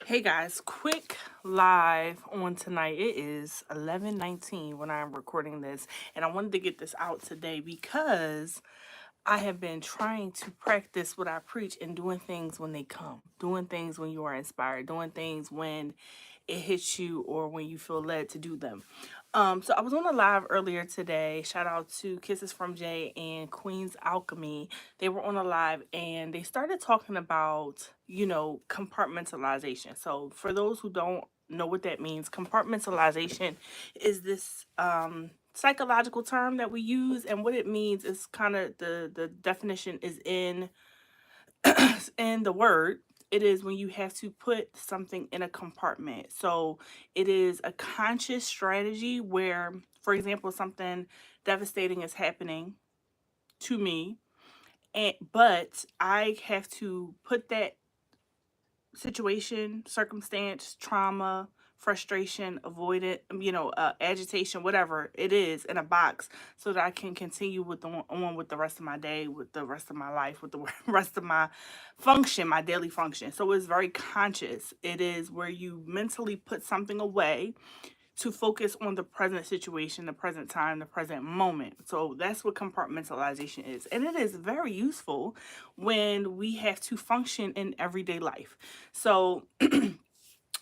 Hey guys, quick live on tonight. It is 11:19 when I'm recording this, and I wanted to get this out today because I have been trying to practice what I preach and doing things when they come, doing things when you are inspired, doing things when it hits you or when you feel led to do them. So I was on a live earlier today. Shout out to Kisses from Jay and Queen's Alchemy. They were on a live and they started talking about, compartmentalization. So for those who don't know what that means, compartmentalization is this psychological term that we use, and what it means is kind of the definition is in in the word. It is when you have to put something in a compartment. So it is a conscious strategy where, for example, something devastating is happening to me, but I have to put that situation, circumstance, trauma, frustration, avoidant, agitation, whatever it is, in a box, so that I can continue on with the rest of my day, with the rest of my life, with the rest of my function, my daily function. So it's very conscious. It is where you mentally put something away to focus on the present situation, the present time, the present moment. So that's what compartmentalization is. And it is very useful when we have to function in everyday life. So,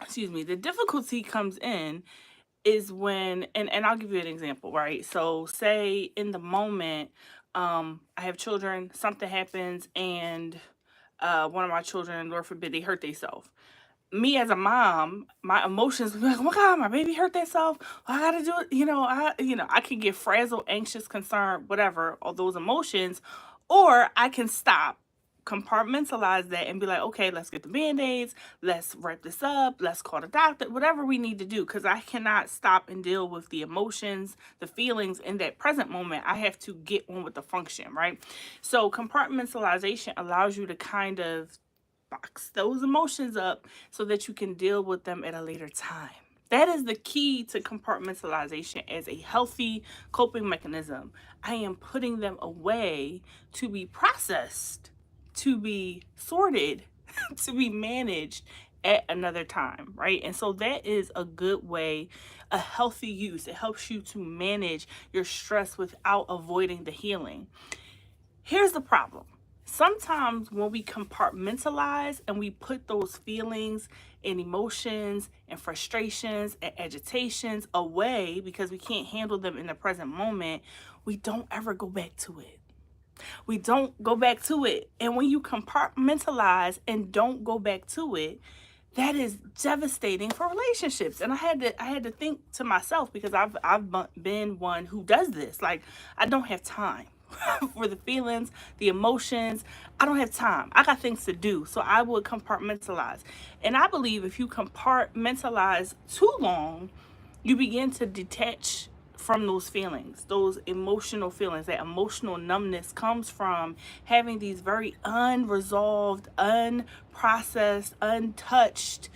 excuse me, the difficulty comes in is when, and I'll give you an example, right? So, say in the moment, I have children, something happens, and one of my children, Lord forbid, they hurt themselves. Me as a mom, my emotions would be like, "Oh my God, my baby hurt themselves. I gotta do it." I can get frazzled, anxious, concerned, whatever, all those emotions, or I can stop, compartmentalize that, and be like, "Okay, let's get the band-aids, let's wrap this up, let's call the doctor, whatever we need to do," because I cannot stop and deal with the emotions, the feelings in that present moment. I have to get on with the function, right? So compartmentalization allows you to kind of box those emotions up so that you can deal with them at a later time. That is the key to compartmentalization as a healthy coping mechanism. I am putting them away to be processed, to be sorted, to be managed at another time, right? And so that is a good way, a healthy use. It helps you to manage your stress without avoiding the healing. Here's the problem. Sometimes when we compartmentalize and we put those feelings and emotions and frustrations and agitations away because we can't handle them in the present moment, we don't ever go back to it. We don't go back to it. And when you compartmentalize and don't go back to it, that is devastating for relationships. And I had to think to myself, because I've been one who does this. Like, I don't have time for the feelings, the emotions. I don't have time. I got things to do. So I would compartmentalize. And I believe if you compartmentalize too long, you begin to detach from those feelings, those emotional feelings. That emotional numbness comes from having these very unresolved, unprocessed, untouched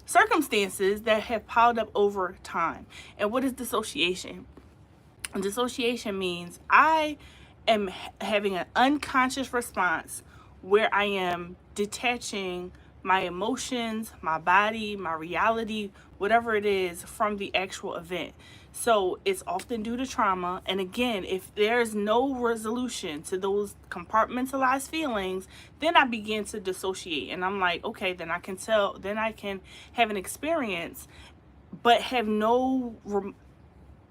circumstances that have piled up over time. And what is dissociation? Dissociation means I am having an unconscious response where I am detaching my emotions, my body, my reality, whatever it is, from the actual event. So it's often due to trauma. And again, if there's no resolution to those compartmentalized feelings, then I begin to dissociate. And I'm like, okay, then I can have an experience, but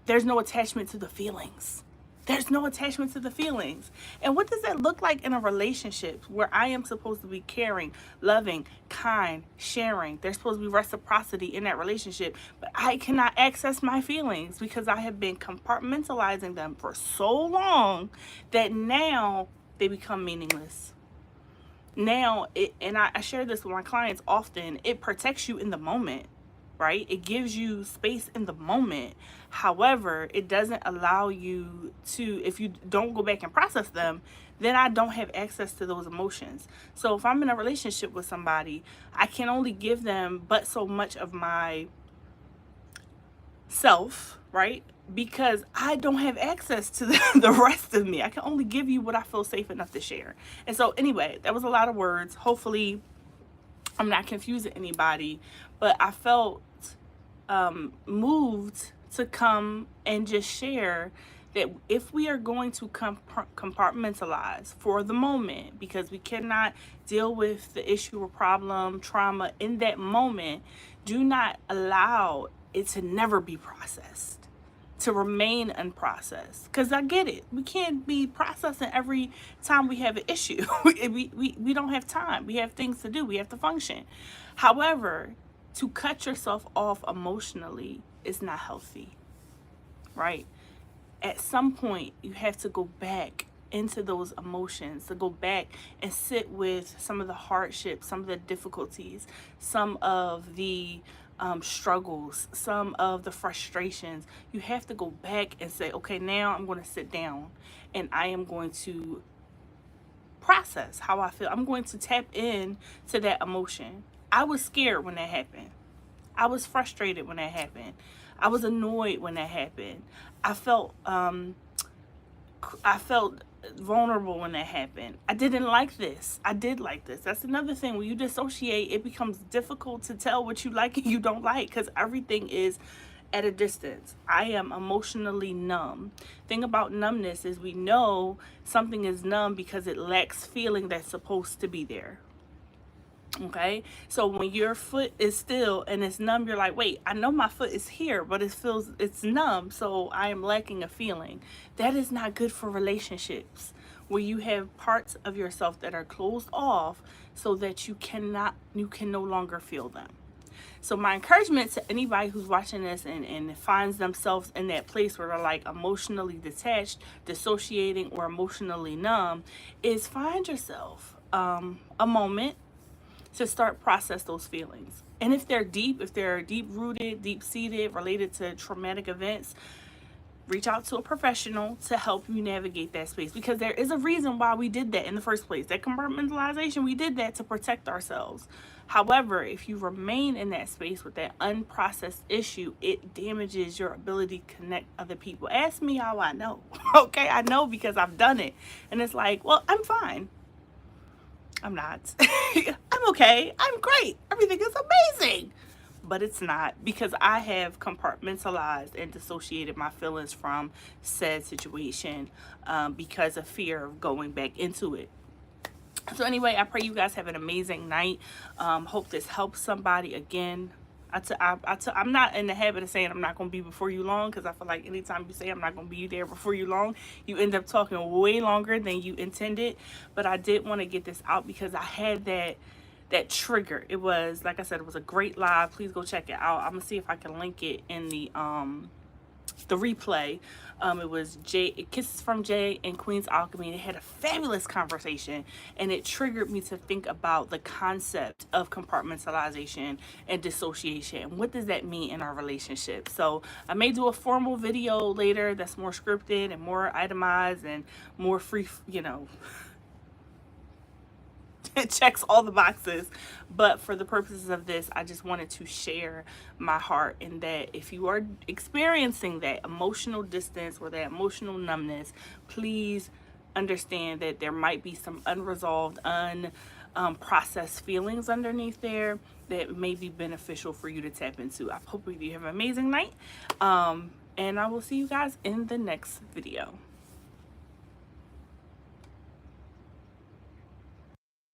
there's no attachment to the feelings. There's no attachment to the feelings. And what does that look like in a relationship where I am supposed to be caring, loving, kind, sharing? There's supposed to be reciprocity in that relationship, but I cannot access my feelings because I have been compartmentalizing them for so long that now they become meaningless. Now, I share this with my clients often, it protects you in the moment, right? It gives you space in the moment. However, it doesn't allow you to, if you don't go back and process them, then I don't have access to those emotions. So if I'm in a relationship with somebody, I can only give them but so much of my self, right? Because I don't have access to the rest of me. I can only give you what I feel safe enough to share. And so anyway, that was a lot of words. Hopefully I'm not confusing anybody, but I felt moved to come and just share that if we are going to compartmentalize for the moment, because we cannot deal with the issue or problem, trauma in that moment, do not allow it to never be processed, to remain unprocessed. Because I get it. We can't be processing every time we have an issue. we don't have time. We have things to do. We have to function. However, to cut yourself off emotionally is not healthy, right? At some point, you have to go back into those emotions, to go back and sit with some of the hardships, some of the difficulties, some of the struggles, some of the frustrations. You have to go back and say, okay, now I'm going to sit down and I am going to process how I feel. I'm going to tap in to that emotion. I was scared when that happened. I was frustrated when that happened. I was annoyed when that happened. I felt vulnerable when that happened. I didn't like this. I did like this. That's another thing. When you dissociate, it becomes difficult to tell what you like and you don't like, because everything is at a distance. I am emotionally numb. Thing about numbness is we know something is numb because it lacks feeling that's supposed to be there. Okay, so when your foot is still and it's numb, you're like, wait, I know my foot is here, but it's numb, so I am lacking a feeling. That is not good for relationships, where you have parts of yourself that are closed off so that you can no longer feel them. So my encouragement to anybody who's watching this and finds themselves in that place where they're like emotionally detached, dissociating, or emotionally numb, is find yourself a moment to start process those feelings. And if they're deep rooted, deep seated, related to traumatic events, reach out to a professional to help you navigate that space, because there is a reason why we did that in the first place. That compartmentalization, we did that to protect ourselves. However, if you remain in that space with that unprocessed issue, it damages your ability to connect other people. Ask me how I know. Okay, I know because I've done it. And it's like, well, I'm fine. I'm not. I'm okay. I'm great. Everything is amazing. But it's not, because I have compartmentalized and dissociated my feelings from said situation because of fear of going back into it. So anyway, I pray you guys have an amazing night. Hope this helps somebody. Again, I'm not in the habit of saying I'm not going to be before you long, because I feel like anytime you say I'm not going to be there before you long, you end up talking way longer than you intended. But I did want to get this out because I had that trigger. It was, like I said, it was a great live. Please go check it out. I'm gonna see if I can link it in the replay. It was Kisses from Jay and Queen's Alchemy. They had a fabulous conversation, and it triggered me to think about the concept of compartmentalization and dissociation. What does that mean in our relationship? So I may do a formal video later that's more scripted and more itemized and more free, it checks all the boxes. But for the purposes of this, I just wanted to share my heart in that if you are experiencing that emotional distance or that emotional numbness, please understand that there might be some unresolved, unprocessed feelings underneath there that may be beneficial for you to tap into. I hope you have an amazing night, and I will see you guys in the next video.